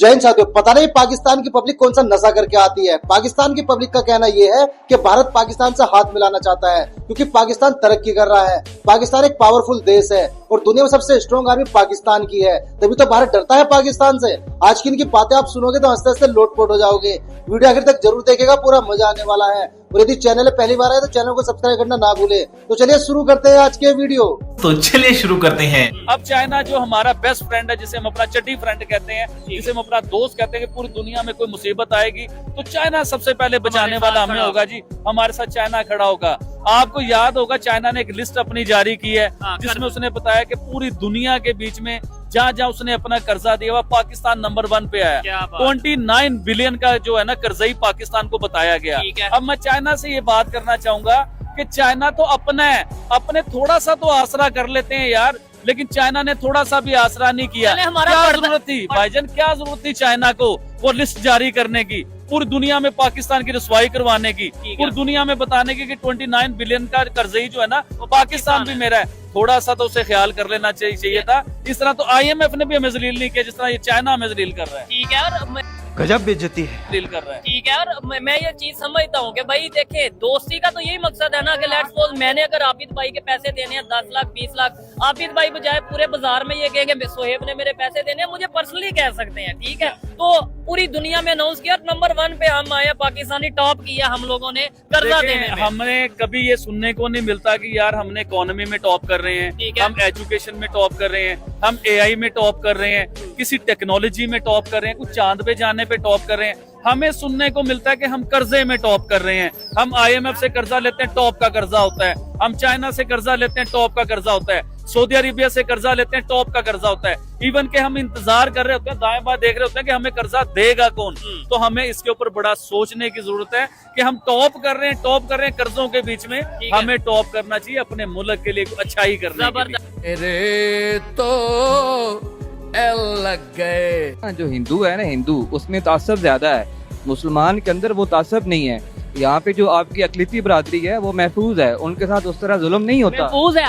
जैन साथियों, पता नहीं पाकिस्तान की पब्लिक कौन सा नशा करके आती है। पाकिस्तान की पब्लिक का कहना यह है कि भारत पाकिस्तान से हाथ मिलाना चाहता है क्योंकि पाकिस्तान तरक्की कर रहा है। पाकिस्तान एक पावरफुल देश है और दुनिया में सबसे स्ट्रॉन्ग आर्मी पाकिस्तान की है, तभी तो भारत डरता है पाकिस्तान से। आज की इनकी बातें आप सुनोगे तो हंसते हंसते लोटपोट हो जाओगे। वीडियो आखिर तक जरूर देखेगा, पूरा मजा आने वाला है। और यदि चैनल में पहली बार आए तो चैनल को सब्सक्राइब करना ना भूले। तो चलिए शुरू करते हैं आज के वीडियो। तो चलिए शुरू करते हैं। अब चाइना जो हमारा बेस्ट फ्रेंड है, जिसे हम अपना चड्डी फ्रेंड कहते हैं, जिसे हम अपना दोस्त कहते हैं कि पूरी दुनिया में कोई मुसीबत आएगी तो चाइना सबसे पहले बचाने वाला हमें होगा जी। हमारे साथ चाइना खड़ा होगा। आपको याद होगा चाइना ने एक लिस्ट अपनी जारी की है जिसमें उसने बताया कि पूरी दुनिया के बीच में जहाँ जहाँ उसने अपना कर्जा दिया हुआ पाकिस्तान नंबर 1 पे आया। 29 बिलियन का जो है ना कर्जई पाकिस्तान को बताया गया। अब मैं चाइना से ये बात करना चाहूंगा कि चाइना तो अपना है, अपने थोड़ा सा तो आसरा कर लेते हैं यार, लेकिन चाइना ने थोड़ा सा भी आसरा नहीं किया। क्या जरूरत थी भाईजान, क्या जरूरत थी चाइना को वो लिस्ट जारी करने की, पूरी दुनिया में पाकिस्तान की रसवाई करवाने की, पूरी दुनिया में बताने की कि 29 बिलियन का कर्जई जो है ना वो पाकिस्तान भी मेरा है। थोड़ा सा तो उसे ख्याल कर लेना चाहिए था। इस तरह तो IMF ने भी हमें जलील नहीं किया जिस तरह ये चाइना हमें जलील कर रहा है। ठीक है, और गजब बेइज्जती है, जलील कर रहा है। ठीक है, और मैं ये चीज समझता हूँ कि भाई देखे, दोस्ती का तो यही मकसद है ना कि लेट्स सपोज मैंने अगर आबिद भाई के पैसे देने हैं 10 लाख 20 लाख, आबिद भाई बजाय पूरे बाजार में ये कहेंगे सोहेब ने मेरे पैसे देने हैं, मुझे पर्सनली कह सकते हैं। ठीक है, तो पूरी दुनिया में अनाउंस किया नंबर 1 पे हम आए, पाकिस्तानी टॉप किया हम लोगों ने कर्जा देने में। हमने कभी ये सुनने को नहीं मिलता कि यार हमने इकोनॉमी में टॉप कर रहे हैं, हम एजुकेशन में टॉप कर रहे हैं, हम AI में टॉप कर रहे हैं, किसी टेक्नोलॉजी में टॉप कर रहे हैं, कुछ चांद पे जाने पे टॉप कर रहे हैं। हमें सुनने को मिलता है कि हम कर्जे में टॉप कर रहे हैं, हम IMF से कर्जा लेते हैं, टॉप का कर्जा होता है, हम चाइना से कर्जा लेते हैं, टॉप का कर्जा होता है, सऊदी अरेबिया से कर्जा लेते हैं, टॉप का कर्जा होता है। इवन के हम इंतजार कर रहे होते हैं, दाएं बाएं देख रहे होते हैं कि हमें कर्जा देगा कौन। तो हमें इसके ऊपर बड़ा सोचने की जरूरत है कि हम टॉप कर रहे हैं कर्जों के बीच में, हमें टॉप करना चाहिए अपने मुल्क के लिए अच्छाई करने के लिए। अरे तो लग गए। जो हिंदू है ना, हिंदू उसमें तासब ज्यादा है, मुसलमान के अंदर वो तासब नहीं है। यहाँ पे जो आपकी अकलिती बरादरी है वो महफूज है, उनके साथ उस तरह जुल्म नहीं होता। महफूज है,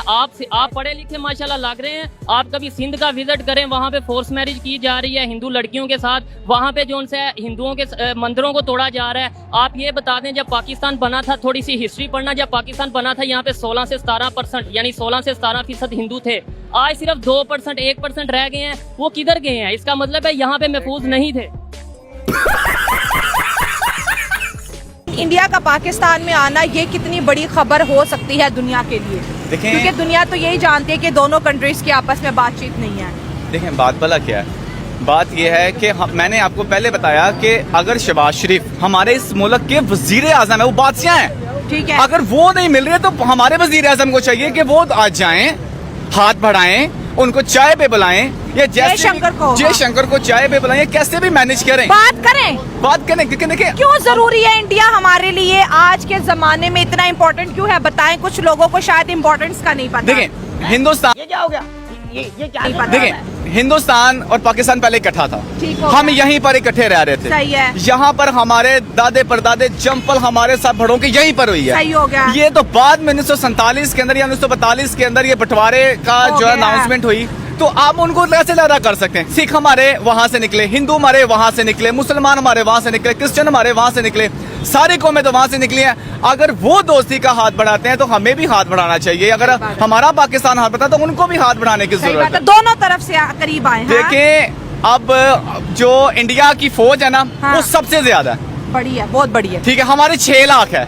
आप पढ़े लिखे माशाल्लाह लग रहे हैं। आप कभी सिंध का विजिट करें, वहाँ पे फोर्स मैरिज की जा रही है हिंदू लड़कियों के साथ, वहाँ पे जो उनसे हिंदुओं के मंदिरों को तोड़ा जा रहा है। आप ये बता दें, जब पाकिस्तान बना था, थोड़ी सी हिस्ट्री पढ़ना, जब पाकिस्तान बना था यहाँ पे 16 से 17% यानी 16 से 17% हिंदू थे। आज सिर्फ 2% 1% रह गए हैं। वो किधर गए हैं? इसका मतलब है यहाँ पे महफूज नहीं थे। इंडिया का पाकिस्तान में आना ये कितनी बड़ी खबर हो सकती है दुनिया के लिए, क्योंकि दुनिया तो यही जानती है कि दोनों कंट्रीज की आपस में बातचीत नहीं है। देखें बात भला क्या है, बात यह है कि मैंने आपको पहले बताया कि अगर शहबाज शरीफ हमारे इस मुल्क के वजीर आजम है, वो बादशाह हैं, ठीक है, अगर वो नहीं मिल रहे तो हमारे वजीर आजम को चाहिए कि वो आज जाएं, हाथ बढ़ाएं, उनको चाय पे बुलाएं, या जयशंकर को चाय पे बुलाएं, कैसे भी मैनेज करें, बात करें क्योंकि देखिए क्यों जरूरी है इंडिया हमारे लिए आज के जमाने में, इतना इम्पोर्टेंट क्यों है बताएं। कुछ लोगों को शायद इम्पोर्टेंस का नहीं पता। देखिए हिंदुस्तान, ये क्या हो गया, ये क्या नहीं पता। देखिए हिंदुस्तान और पाकिस्तान पहले इकट्ठा था, हम यहीं पर इकट्ठे रह रहे थे। सही है। यहाँ पर हमारे दादे परदादे जंपल हमारे साथ बड़ों की यहीं पर हुई है। सही हो गया। ये तो बाद में 1947 के अंदर या 1942 के अंदर ये बंटवारे का जो अनाउंसमेंट हुई, तो आप उनको कैसे लड़ा कर सकते हैं। सिख हमारे वहां से निकले, हिंदू हमारे वहां से निकले, मुसलमान हमारे वहां से निकले, क्रिश्चियन हमारे वहां से निकले, सारी कौमें तो वहां से निकली हैं। अगर वो दोस्ती का हाथ बढ़ाते हैं तो हमें भी हाथ बढ़ाना चाहिए। अगर हमारा पाकिस्तान हाथ बढ़ाता तो उनको भी हाथ बढ़ाने की जरूरत है। दोनों तरफ से करीब आए। देखें अब जो इंडिया की फौज है ना, वो सबसे ज्यादा बड़ी है, बहुत बड़ी है। ठीक है, हमारे 6 लाख है,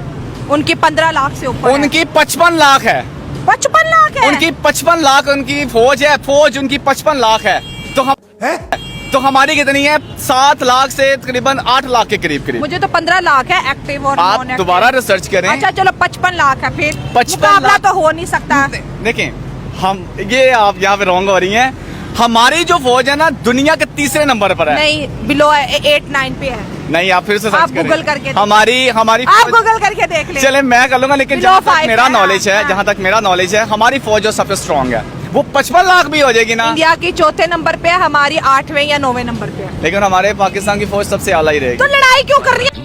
उनकी 15 लाख से ऊपर, उनकी 55 लाख है, 55 लाख है उनकी 55 लाख उनकी फौज है, फौज उनकी 55 लाख है। तो हम तो हमारी कितनी है? 7 लाख से तकरीबन 8 लाख के करीब। मुझे तो 15 लाख है एक्टिव और आप दोबारा रिसर्च करें। अच्छा चलो 55 लाख है, फिर 55 लाख तो हो नहीं सकता। देखें हम ये आप यहाँ पे रॉन्ग हो रही हैं। हमारी जो फौज है ना दुनिया के 3रे नंबर पर है। नहीं, बिलो 8-9 पे है। नहीं, आप फिर से सर्च करें, गूगल करके हमारी आप गूगल करके देख लें। चले मैं कर लूंगा, लेकिन जहाँ तक मेरा नॉलेज है, जहाँ तक मेरा नॉलेज है, हमारी फौज जो सबसे स्ट्रॉन्ग है वो 55 लाख भी हो जाएगी ना। इंडिया की 4थे नंबर पे है, हमारी 8वें या 9वें नंबर पे है। लेकिन हमारे पाकिस्तान की फौज सबसे आला ही रहेगी। तो लड़ाई क्यों कर रही है?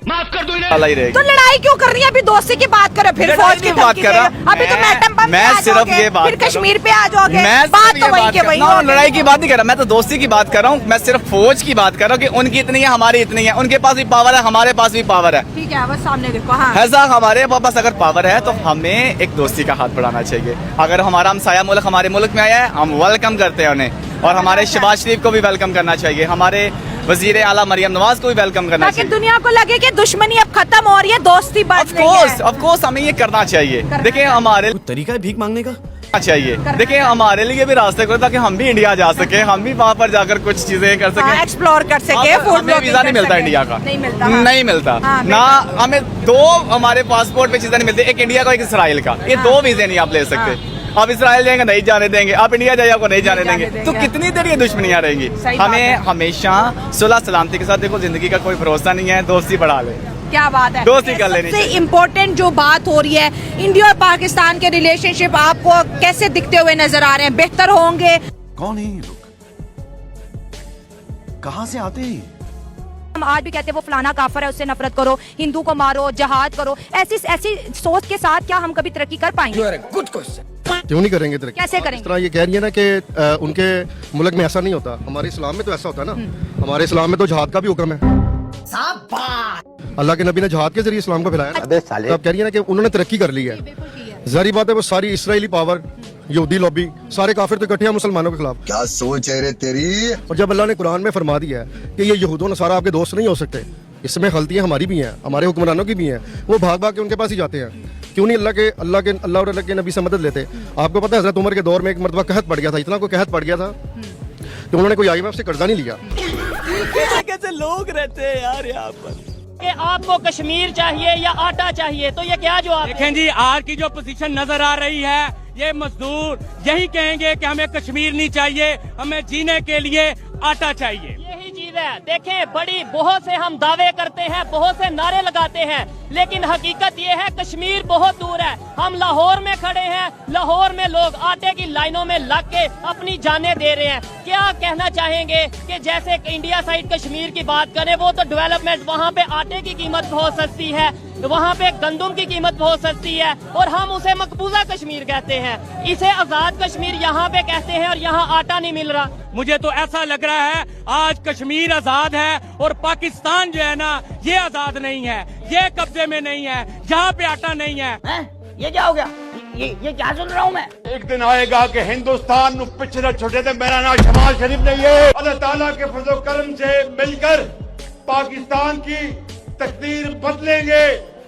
माफ कर दो इन्हें। तो लड़ाई क्यों कर रही है? अभी दोस्ती की बात करो, फिर फौज की बात कर रहा। अभी तो एटम बम पे मैं आ सिर्फ जाओगे, ये बात फिर कर रहा कश्मीर पे आ जाओगे। मैं बात तो वही के वही हो गई। लड़ाई की बात नहीं कर रहा, मैं तो दोस्ती की बात कर रहा हूँ। मैं सिर्फ फौज की बात कर रहा हूँ कि उनकी इतनी है, हमारी इतनी है। उनके पास भी पावर है, हमारे पास भी पावर है। ठीक है, बस सामने देखो। हाँ, ऐसा हमारे पास अगर पावर है तो हमें एक दोस्ती का हाथ बढ़ाना चाहिए। अगर हमारा हमसाया मुल्क हमारे मुल्क में आया है, हम वेलकम करते हैं उन्हें, और हमारे शहबाज शरीफ को भी वेलकम करना चाहिए, हमारे वजीर आला मरियम नवाज को भी वेलकम करना ताकि चाहिए। दुनिया को लगे कि दुश्मनी अब खत्म हो रही है, दोस्ती बढ़ रही है। ऑफ कोर्स हमें ये करना चाहिए। देखिए हमारे तरीका है भीख मांगने का चाहिए। देखिए हमारे लिए भी रास्ते करो ताकि हम भी इंडिया जा सके, हम भी वहाँ पर जाकर कुछ चीजें कर सके, एक्सप्लोर कर सके। हमें वीजा नहीं मिलता इंडिया का, नहीं मिलता, नहीं मिलता ना। हमें दो हमारे पासपोर्ट पे चीजें नहीं मिलती, एक इंडिया का एक इसराइल का। ये दो वीजे नहीं आप ले सकते। आप इसराइल जाएंगे नहीं जाने देंगे, आप इंडिया जाइए आपको नहीं जाने देंगे। तो कितनी देर ये दुश्मनियां रहेंगी? हमें हमेशा सुलह सलामती के साथ, देखो जिंदगी का कोई भरोसा नहीं है, दोस्ती बढ़ा ले। क्या बात है, दोस्ती कर लेनी सबसे इम्पोर्टेंट जो बात हो रही है, इंडिया और पाकिस्तान के रिलेशनशिप आपको कैसे दिखते हुए नजर आ रहे हैं? बेहतर होंगे? कौन है ये लोग, कहाँ से आते हैं? हम आज भी कहते हैं वो फलाना काफर है, उससे नफरत करो, हिंदू को मारो, जहाद करो। ऐसी सोच के साथ क्या हम कभी तरक्की कर पाएंगे? Good question. क्यों नहीं करेंगे तरक्की? कैसे करेंगे? इस तरह ये कह रही है ना कि उनके मुल्क में ऐसा नहीं होता, हमारे इस्लाम में तो ऐसा होता है ना। हमारे इस्लाम में तो जहाद का भी हुक्म है। अल्लाह के नबी ने जहाद के जरिए इस्लाम को फैलाया ना। तो आप कह रही है ना कि उन्होंने तरक्की कर ली है। जारी बात है, वो सारी इसराइली पावर, यहूदी लॉबी, सारे काफिर तो इकट्ठे हैं मुसलमानों के खिलाफ। क्या सोच है रे तेरी? और जब अल्लाह ने कुरान में फरमा दिया है कि ये यहूदों नसारा आपके दोस्त नहीं हो सकते, इसमें गलतियां हमारी भी हैं, हमारे हुक्मरानों की भी हैं, वो भाग भाग के उनके पास ही जाते हैं। क्यों नहीं अल्लाह और अल्लाह के नबी से मदद लेते? आपको पता है हजरत उमर के दौर में एक मरतबा कहत पड़ गया था, इतना को कहत पड़ गया था तो उन्होंने कोई IMF से कर्जा नहीं लिया। कैसे लोग रहते हैं यार यहाँ पर। कि आपको कश्मीर चाहिए या आटा चाहिए, तो ये क्या जवाब? देखें जी, आज की जो पोजीशन नजर आ रही है, ये मजदूर यही कहेंगे कि हमें कश्मीर नहीं चाहिए, हमें जीने के लिए आटा चाहिए। यही चीज है। देखें, बड़ी बहुत से हम दावे करते हैं, बहुत से नारे लगाते हैं, लेकिन हकीकत ये है कश्मीर बहुत दूर है। हम लाहौर में खड़े हैं, लाहौर में लोग आटे की लाइनों में लग के अपनी जानें दे रहे हैं। क्या कहना चाहेंगे कि जैसे इंडिया साइड कश्मीर की बात करें, वो तो डेवलपमेंट, वहाँ पे आटे की कीमत बहुत सस्ती है, वहाँ पे गंदम की कीमत बहुत सस्ती है, और हम उसे मकबूजा कश्मीर कहते हैं। इसे आजाद कश्मीर यहाँ पे कहते हैं, और यहाँ आटा नहीं मिल रहा। मुझे तो ऐसा लग रहा है आज कश्मीर आजाद है और पाकिस्तान जो है ना, ये आजाद नहीं है, ये कब्जे में नहीं है, यहाँ पे आटा नहीं है। ये क्या हो गया? ये क्या सुन रहा हूँ मैं? एक दिन आएगा कि हिंदुस्तान नु पिछले छोटे थे, मेरा नाम शहबाज शरीफ नहीं है। अल्लाह ताला के फजल करम से मिलकर पाकिस्तान की तकदीर बदलेंगे।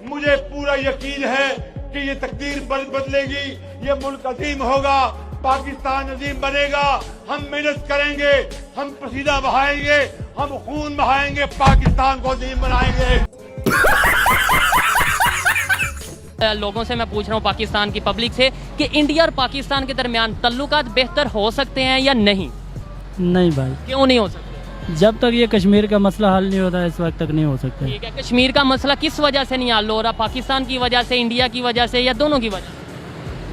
मुझे पूरा यकीन है कि ये तकदीर बदलेगी, ये मुल्क अजीम होगा, पाकिस्तान अजीम बनेगा। हम मेहनत करेंगे, हम पसीना बहाएंगे, हम खून बहाएंगे, पाकिस्तान को अजीम बनाएंगे। लोगों से मैं पूछ रहा हूँ, पाकिस्तान की पब्लिक से, कि इंडिया और पाकिस्तान के दरमियान तल्लुकात बेहतर हो सकते हैं या नहीं? नहीं भाई। क्यों नहीं हो सकते? जब तक ये कश्मीर का मसला हल नहीं होता, इस वक्त तक नहीं हो सकता। ठीक है, कश्मीर का मसला किस वजह से नहीं हल हो रहा? पाकिस्तान की वजह से, इंडिया की वजह से, या दोनों की वजह से?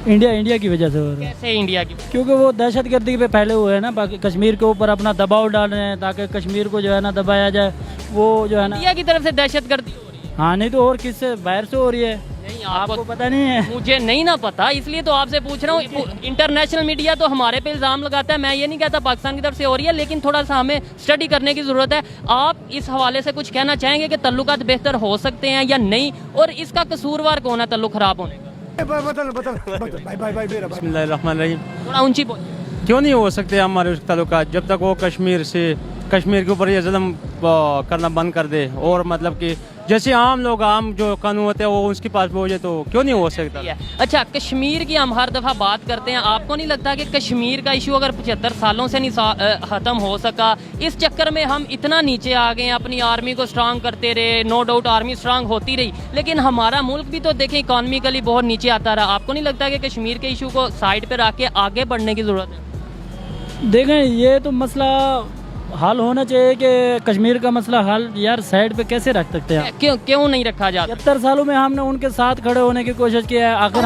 इंडिया की वजह से हो रहा है। कैसे इंडिया की? क्योंकि वो दहशतगर्दी पे फैले हुए हैं ना, कश्मीर के ऊपर अपना दबाव डाल रहे हैं ताकि कश्मीर को जो है ना दबाया जाए। वो जो है ना इंडिया की तरफ से दहशतगर्दी हो रही है। हाँ, नहीं तो और किससे, बाहर से हो रही है। नहीं, आपको पता नहीं है? मुझे नहीं ना पता, इसलिए तो आपसे पूछ रहा हूँ। इंटरनेशनल मीडिया तो हमारे पे इल्जाम लगाता है, मैं ये नहीं कहता पाकिस्तान की तरफ से हो रही है, लेकिन थोड़ा सा हमें स्टडी करने की जरूरत है। आप इस हवाले से कुछ कहना चाहेंगे कि तल्लुकात बेहतर हो सकते हैं या नहीं, और इसका कसूरवार कौन है तल्लुक खराब होने का? बिस्मिल्लाहिर्रहमानिर्रहीम। थोड़ा ऊंची बोल। क्यों नहीं हो सकते हमारे ताल्लुकात, जब तक वो कश्मीर के ऊपर ये जुल्म करना बंद कर दे, और मतलब कि जैसे आम लोग, आम जो कानून होते हैं वो उसके पास हो जाए, तो क्यों नहीं हो सकता? अच्छा, कश्मीर की हम हर दफ़ा बात करते हैं, आपको नहीं लगता कि कश्मीर का इशू अगर 75 सालों से नहीं ख़त्म हो सका, इस चक्कर में हम इतना नीचे आ गए, अपनी आर्मी को स्ट्रांग करते रहे, नो डाउट आर्मी स्ट्रांग होती रही, लेकिन हमारा मुल्क भी तो देखें इकॉनमिकली बहुत नीचे आता रहा। आपको नहीं लगता कि कश्मीर के इशू को साइड पर रख के आगे बढ़ने की ज़रूरत है? देखें, ये तो मसला हल होना चाहिए कि कश्मीर का मसला हल यार साइड पे कैसे रख सकते हैं? क्यों नहीं रखा जाता? 70 सालों में हमने उनके साथ खड़े होने की कोशिश की है। अगर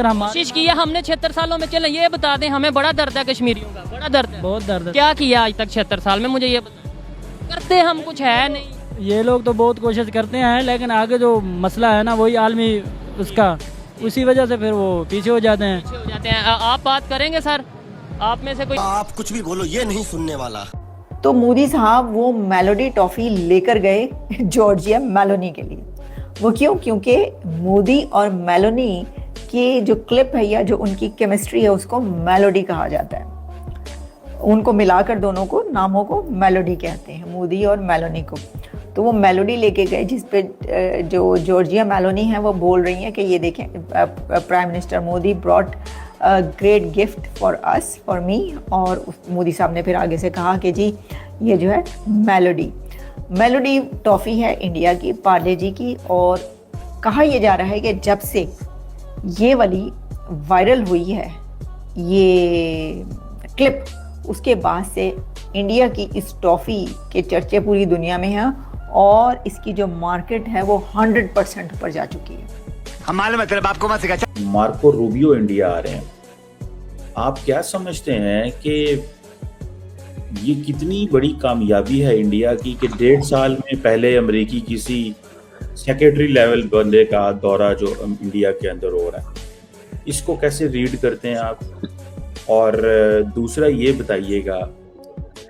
हम कोशिश की है हमने 76 सालों में। चले ये बता दें, हमें बड़ा दर्द है कश्मीरियों का, बड़ा दर्द है। बहुत दर्द है। क्या किया आज तक 76 साल में, मुझे ये बता। करते हम कुछ है नहीं, ये लोग तो बहुत कोशिश करते हैं, लेकिन आगे जो मसला है ना वही आलमी उसका, उसी वजह से फिर वो पीछे हो जाते हैं। आप बात करेंगे सर, आप में से कोई? आप कुछ भी बोलो, ये नहीं सुनने वाला। तो मोदी साहब वो मेलोडी टॉफी लेकर गए जॉर्जिया मेलोनी के लिए। वो क्यों? क्योंकि मोदी और मेलोनी की जो क्लिप है या जो उनकी केमिस्ट्री है उसको मेलोडी कहा जाता है। उनको मिलाकर दोनों को नामों को मेलोडी कहते हैं, मोदी और मेलोनी को। तो वो मेलोडी लेके गए जिस पे जो जॉर्जिया मेलोनी है वो बोल रही हैं कि ये देखें, prime minister Modi brought great gift for us, for me. और मोदी साहब ने फिर आगे से कहा कि जी ये जो है मेलोडी टॉफ़ी है इंडिया की, पार्ले जी की। और कहा यह जा रहा है कि जब से ये वाली वायरल हुई है ये क्लिप, उसके बाद से इंडिया की इस टॉफ़ी के चर्चे पूरी दुनिया में हैं और इसकी जो मार्केट है वो 100% ऊपर जा चुकी है। हमारे मतलब आपको मत सिखा। मार्को रूबियो इंडिया आ रहे हैं, आप क्या समझते हैं कि ये कितनी बड़ी कामयाबी है इंडिया की कि 1.5 साल में पहले अमेरिकी किसी सेक्रेटरी लेवल बंदे का दौरा जो इंडिया के अंदर हो रहा है, इसको कैसे रीड करते हैं आप? और दूसरा ये बताइएगा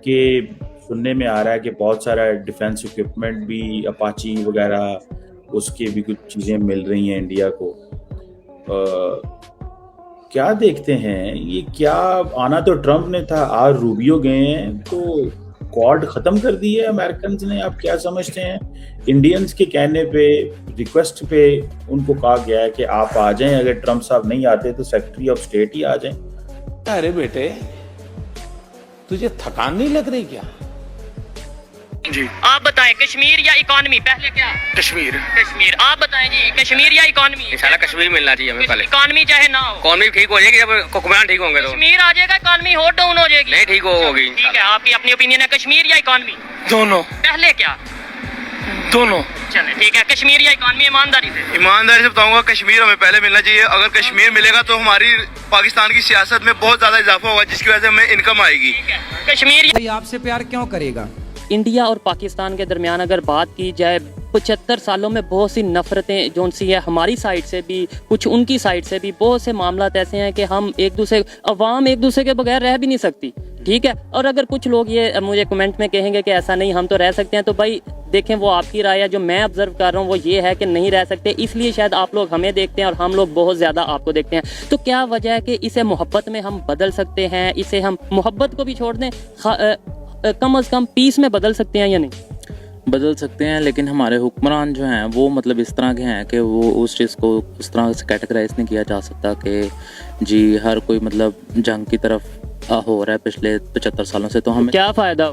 कि सुनने में आ रहा है कि बहुत सारा डिफेंस इक्विपमेंट भी, अपाची वगैरह, उसके भी कुछ चीज़ें मिल रही हैं इंडिया को। क्या देखते हैं ये? क्या आना तो ट्रंप ने था, आज रूबियो गए हैं तो क्वाड ख़त्म कर दी है अमेरिकन ने। आप क्या समझते हैं? इंडियंस के कहने पे, रिक्वेस्ट पे उनको कहा गया है कि आप आ जाएं, अगर ट्रंप साहब नहीं आते तो सेक्रेटरी ऑफ स्टेट ही आ जाएं। अरे बेटे, तुझे थकान नहीं लग रही क्या? जी आप बताएं, कश्मीर या इकोनॉमी? पहले क्या? कश्मीर। आप बताएं जी, कश्मीर या इकोनॉमी? सारा कश्मीर मिलना चाहिए हमें पहले। इकोनॉमी चाहे ना हो, इकोनॉमी ठीक हो जाएगी जब हुक्मरान ठीक होंगे तो। कश्मीर आ जाएगा, इकोनॉमी हो डाउन हो जाएगी? नहीं, ठीक होगी। ठीक है, आपकी अपनी ओपिनियन है, कश्मीर या इकोनॉमी? दोनों। पहले क्या? दोनों। चले ठीक है, कश्मीर या इकोनॉमी? ईमानदारी से बताऊंगा, कश्मीर हमें पहले मिलना चाहिए। अगर कश्मीर मिलेगा तो हमारी पाकिस्तान की सियासत में बहुत ज्यादा इजाफा होगा, जिसकी वजह से हमें इनकम आएगी। कश्मीर आपसे प्यार क्यों करेगा? इंडिया और पाकिस्तान के दरमियान अगर बात की जाए, 75 सालों में बहुत सी नफरतें जो सी है हमारी साइड से भी, कुछ उनकी साइड से भी, बहुत से मामला ऐसे हैं कि हम अवाम एक दूसरे के बगैर रह भी नहीं सकती। ठीक है, और अगर कुछ लोग ये मुझे कमेंट में कहेंगे कि ऐसा नहीं हम तो रह सकते हैं, तो भाई देखें वो आपकी राय है। जो मैं ऑब्जर्व कर रहा हूँ वो ये है कि नहीं रह सकते, इसलिए शायद आप लोग हमें देखते हैं और हम लोग बहुत ज़्यादा आपको देखते हैं। तो क्या वजह है कि इसे मोहब्बत में हम बदल सकते हैं? इसे हम मोहब्बत को भी छोड़ दें, कम से कम पीस में बदल सकते हैं या नहीं? बदल सकते हैं, लेकिन हमारे हुक्मरान जो हैं वो मतलब इस तरह के हैं कि वो उस चीज़ को उस तरह से कैटेगराइज नहीं किया जा सकता कि जी हर कोई मतलब जंग की तरफ हो रहा है पिछले 75 सालों से। तो हमें क्या फ़ायदा?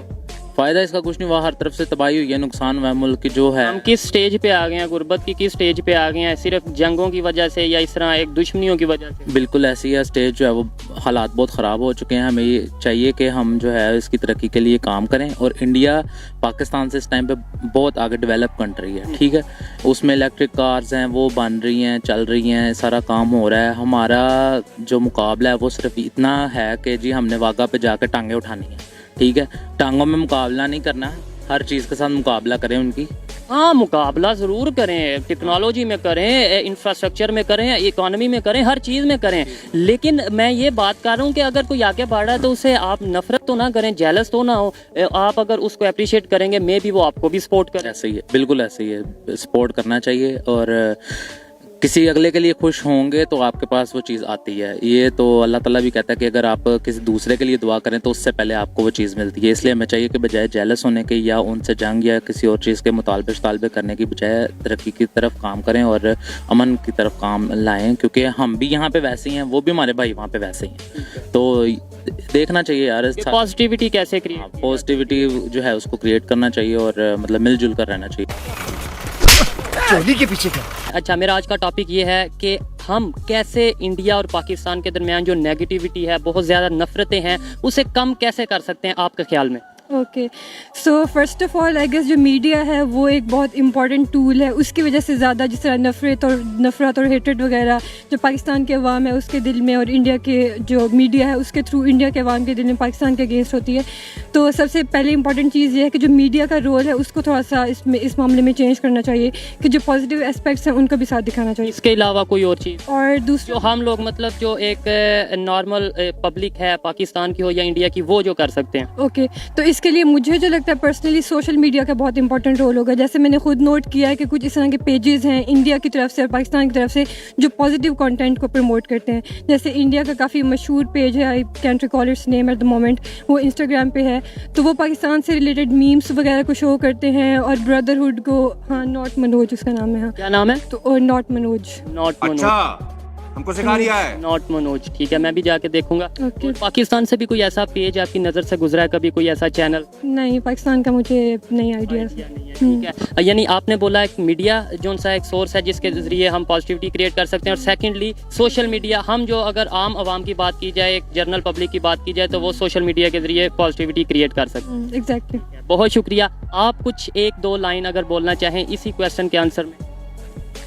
फ़ायदा इसका कुछ नहीं हुआ, हर तरफ से तबाही हुई है, नुकसान हुआ है मुल्क की जो है। हम किस स्टेज पे आ गए हैं, गुर्बत की किस स्टेज पे आ गए हैं? सिर्फ जंगों की वजह से या इस तरह एक दुश्मनियों की वजह से? बिल्कुल ऐसी है स्टेज जो है, वो हालात बहुत ख़राब हो चुके हैं। हमें ये चाहिए कि हम जो है इसकी तरक्की के लिए काम करें। और इंडिया पाकिस्तान से इस टाइम पे बहुत आगे डेवलप कंट्री है, ठीक है। उसमें इलेक्ट्रिक कार्स हैं वो बन रही हैं, चल रही हैं, सारा काम हो रहा है। हमारा जो मुकाबला है वो सिर्फ इतना है कि जी हमने वाघा पे जाकर टांगें उठानी है, ठीक है। टांगों में मुकाबला नहीं करना है, हर चीज़ के साथ मुकाबला करें उनकी। हाँ, मुकाबला ज़रूर करें, टेक्नोलॉजी में करें, इंफ्रास्ट्रक्चर में करें, इकोनॉमी में करें, हर चीज़ में करें। लेकिन मैं ये बात कर रहा हूँ कि अगर कोई आगे बढ़ रहा है तो उसे आप नफरत तो ना करें, जेलस तो ना हो। आप अगर उसको अप्रिशिएट करेंगे मे भी वो आपको भी सपोर्ट करें। ऐसे ही है, बिल्कुल ऐसे ही है, सपोर्ट करना चाहिए। और किसी अगले के लिए खुश होंगे तो आपके पास वो चीज़ आती है। ये तो अल्लाह ताला भी कहता है कि अगर आप किसी दूसरे के लिए दुआ करें तो उससे पहले आपको वो चीज़ मिलती है। इसलिए हमें चाहिए कि बजाय जेलस होने के या उनसे जंग या किसी और चीज़ के मुतालबे करने की बजाय तरक्की की तरफ काम करें और अमन की तरफ काम लाएं, क्योंकि हम भी यहाँ पे वैसे ही हैं, वो भी हमारे भाई वहाँ पे वैसे ही हैं। तो देखना चाहिए यार, पॉजिटिविटी कैसे क्रिएट, पॉजिटिविटी जो है उसको क्रिएट करना चाहिए और मतलब मिलजुल कर रहना चाहिए। चोली के पीछे क्या? अच्छा, मेरा आज का टॉपिक ये है कि हम कैसे इंडिया और पाकिस्तान के दरमियान जो नेगेटिविटी है, बहुत ज़्यादा नफरतें हैं, उसे कम कैसे कर सकते हैं आपके ख्याल में? Okay, so first of all I guess जो मीडिया है वो एक बहुत इंपॉर्टेंट टूल है। उसकी वजह से ज़्यादा जिस तरह नफ़रत और हेट्रेड वगैरह जो पाकिस्तान के अवाम है उसके दिल में, और इंडिया के जो मीडिया है उसके थ्रू इंडिया के अवाम के दिल में पाकिस्तान के अगेंस्ट होती है। तो सबसे पहले इंपॉर्टेंट चीज़ ये है कि जो मीडिया का रोल है उसको थोड़ा सा इस मामले में चेंज करना चाहिए, कि जो पॉजिटिव एस्पेक्ट्स हैं उनका भी साथ दिखाना चाहिए। इसके अलावा कोई और चीज़? और दूसरा जो हम लोग मतलब जो एक नॉर्मल पब्लिक है पाकिस्तान की हो या इंडिया की, वो जो कर सकते हैं। ओके, तो इसके लिए मुझे जो लगता है पर्सनली सोशल मीडिया का बहुत इंपॉर्टेंट रोल होगा। जैसे मैंने खुद नोट किया है कि कुछ इस तरह के पेजेस हैं इंडिया की तरफ से और पाकिस्तान की तरफ से जो पॉजिटिव कंटेंट को प्रमोट करते हैं। जैसे इंडिया का काफ़ी मशहूर पेज है, I can't recall it's name at the moment, वो इंस्टाग्राम पे है, तो वो पाकिस्तान से रिलेटेड मीम्स वगैरह को शो करते हैं और ब्रदरहुड को, हाँ नॉट मनोज उसका नाम है। हाँ, क्या नाम है? तो नॉट मनोज। नॉट मनोज, हमको सिखा रिया है नॉट मनोज। ठीक है, मैं भी जाके देखूंगा। ओके। पाकिस्तान से भी कोई ऐसा पेज आपकी नज़र से गुजरा है कभी, कोई ऐसा चैनल? नहीं, पाकिस्तान का मुझे नहीं आइडिया। ठीक है, यानी आपने बोला एक मीडिया जो सा एक सोर्स है जिसके जरिए हम पॉजिटिविटी क्रिएट कर सकते हैं, और सेकेंडली सोशल मीडिया, हम जो अगर आम आवाम की बात की जाए, एक जनरल पब्लिक की बात की जाए, तो वो सोशल मीडिया के जरिए पॉजिटिविटी क्रिएट कर सकते हैं। एग्जैक्टली। बहुत शुक्रिया। आप कुछ एक दो लाइन अगर बोलना चाहें इसी क्वेश्चन के आंसर में।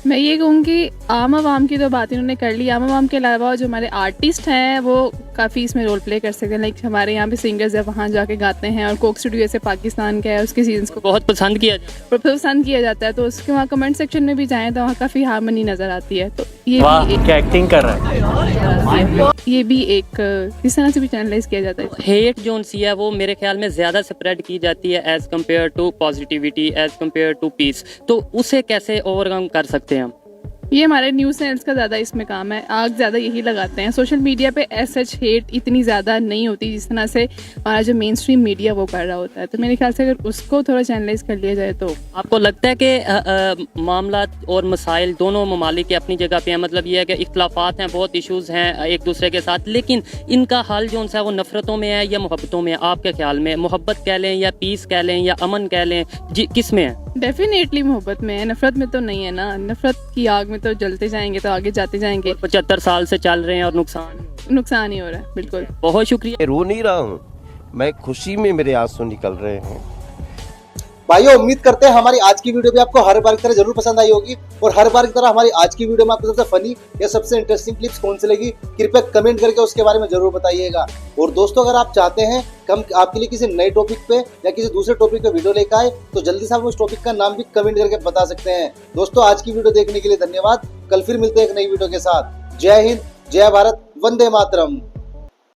मैं ये कहूँगी आम आवाम की तो बात इन्होंने कर ली, आम आवाम के अलावा जो हमारे आर्टिस्ट हैं वो काफ़ी इसमें रोल प्ले कर सकते हैं। लाइक हमारे यहाँ पे सिंगर्स है, वहाँ जाके गाते हैं, और कोक स्टूडियो जैसे पाकिस्तान का है, उसके सीजन्स को बहुत पसंद किया जाता है, तो उसके वहाँ कमेंट सेक्शन में भी जाएँ तो वहाँ काफ़ी हार्मनी नज़र आती है। तो ये क्या एक्टिंग कर रहा है। ये भी एक इस तरह से भी चैनलाइज किया जाता है। हेट जो सी है वो मेरे ख्याल में ज़्यादा स्प्रेड की जाती है as compared to positivity, as compared to peace, तो उसे कैसे ओवरकम कर सकते हैं हम? ये हमारे न्यूज़ चैनल्स का ज़्यादा इसमें काम है, आग ज़्यादा यही लगाते हैं। सोशल मीडिया पे सच हेट इतनी ज़्यादा नहीं होती जिस तरह से हमारा जो मेन स्ट्रीम मीडिया वो कर रहा होता है, तो मेरे ख्याल से अगर उसको थोड़ा चैनलाइज कर लिया जाए तो। आपको लगता है कि मामला और मसाइल दोनों ममालिक के अपनी जगह पे हैं, मतलब ये है कि इख्तलाफात हैं, बहुत इशूज़ हैं एक दूसरे के साथ, लेकिन इनका हल जो है वो नफ़रतों में है या मोहब्बतों में है? आपके ख्याल में मोहब्बत कह लें या पीस कह लें या अमन कह लें, जी किस में है? डेफिनेटली मोहब्बत में है, नफरत में तो नहीं है ना। नफरत की आग में तो जलते जाएंगे तो आगे जाते जाएंगे। 75 साल से चल रहे हैं और नुकसान ही हो रहा है। बिल्कुल। बहुत शुक्रिया। रो नहीं रहा हूँ मैं, खुशी में मेरे आंसू निकल रहे हैं। भाइयों, उम्मीद करते हैं हमारी आज की वीडियो भी आपको हर बार की तरह जरूर पसंद आई होगी, और हर बार की तरह हमारी आज की वीडियो में आपको सबसे फनी या सबसे इंटरेस्टिंग क्लिप्स कौन सी लगी कृपया कमेंट करके उसके बारे में जरूर बताइएगा। और दोस्तों, अगर आप चाहते हैं कि हम आपके लिए किसी नए टॉपिक पे या किसी दूसरे टॉपिक पे वीडियो लेकर आए तो जल्दी से आप उस टॉपिक का नाम भी कमेंट करके बता सकते हैं। दोस्तों, आज की वीडियो देखने के लिए धन्यवाद। कल फिर मिलते हैं एक नई वीडियो के साथ। जय हिंद, जय भारत, वंदे मातरम।